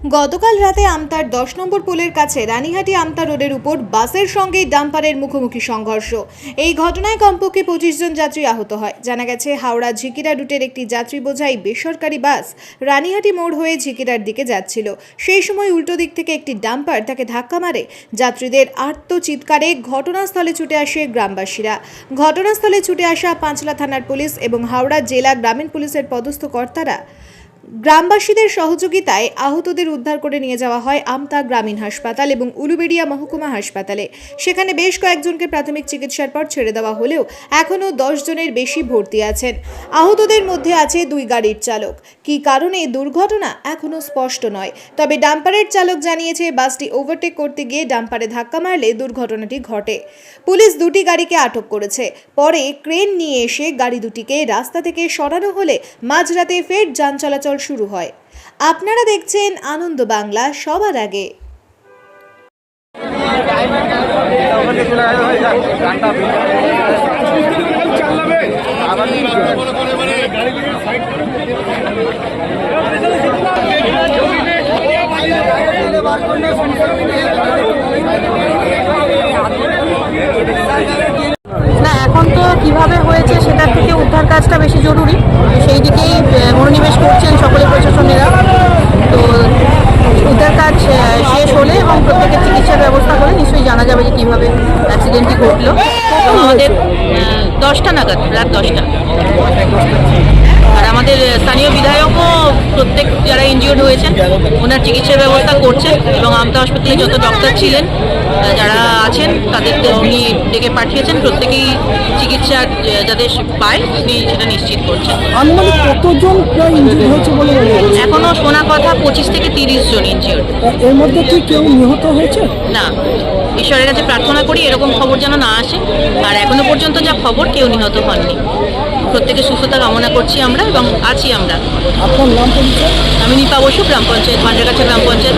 গতকাল রাতে আমতার 10 নম্বর পোলের কাছে রানীহাটি আমতা রোডের উপর বাসের সঙ্গে ডাম্পারের মুখোমুখি সংঘর্ষ। এই ঘটনায় কমপক্ষে 25 জন যাত্রী আহত হয়। জানা গেছে, হাওড়া ঝিকিরা রুটের একটি যাত্রী বোঝাই বেসরকারি বাস রানীহাটি মোড় হয়ে ঝিকিরার দিকে যাচ্ছিল। সেই সময় উল্টো দিক থেকে একটি ডাম্পার তাকে ধাক্কা মারে। যাত্রীদের আর্তচিৎকারে ঘটনাস্থলে ছুটে আসে গ্রামবাসীরা। ঘটনাস্থলে ছুটে আসা পাঁচলা থানার পুলিশ এবং হাওড়া জেলা গ্রামীণ পুলিশের পদস্থ কর্তারা গ্রামবাসীদের সহযোগিতায় আহতদের উদ্ধার করে নিয়ে যাওয়া হয় আমতা গ্রামীণ হাসপাতাল এবং উলুবেড়িয়া মহকুমা হাসপাতালে। সেখানে বেশ কয়েকজনকে প্রাথমিক চিকিৎসার পর ছেড়ে দেওয়া হলেও এখনও 10 জনের বেশি ভর্তি আছেন। আহতদের মধ্যে আছে 2 গাড়ির চালক। কী কারণে দুর্ঘটনা এখনও স্পষ্ট নয়, তবে ডাম্পারের চালক জানিয়েছে বাসটি ওভারটেক করতে গিয়ে ডাম্পারে ধাক্কা মারলে দুর্ঘটনাটি ঘটে। পুলিশ 2টি গাড়িকে আটক করেছে। পরে ক্রেন নিয়ে এসে গাড়ি দুটিকে রাস্তা থেকে সরানো হলে মাঝরাতে ফের যান চলাচল শুরু হয়। আপনারা দেখছেন আনন্দ বাংলা সবার আগে। না, এখন তো কিভাবে হয়েছে সেটার থেকে উদ্ধার কাজটা বেশি জরুরি, সেই দিকেই মনোনিবেশ করছেন সকলে প্রশাসনেরা। তো উদ্ধার কাজ শেষ হলে এবং প্রত্যেকের চিকিৎসার ব্যবস্থা করে নিশ্চয়ই জানা যাবে যে কীভাবে অ্যাক্সিডেন্টটি ঘটলো। এবং আমাদের 10টা নাগাদ, রাত 10টা, আর আমাদের স্থানীয় বিধায়কও প্রত্যেক যারা ইনজিওর্ড হয়েছেন ওনার চিকিৎসার ব্যবস্থা করছেন এবং আমতা হাসপাতালে যত ডক্টর ছিলেন যারা আছেন তাদেরকে উনি ডেকে পাঠিয়েছেন। প্রত্যেকেই চিকিৎসা যাদের পায় উনি সেটা নিশ্চিত করছেন। কতজন ইনজিওর্ড হয়েছে বলে এখনো শোনা কথা 25 থেকে 30 জন ইনজিওর্ড। এর মধ্যে কি কেউ নিহত হয়েছে? না, ঈশ্বরের কাছে প্রার্থনা করি এরকম খবর যেন না আসে। আর এখনো পর্যন্ত যা খবর, কেউ নিহত হননি। প্রত্যেকে সুস্থতা কামনা করছি আমরা এবং আছি আমরা। আপনার নাম পরিচয়? আমি নিপা বসু, গ্রাম পঞ্চায়েত, মান্ডারগাছা গ্রাম পঞ্চায়েত।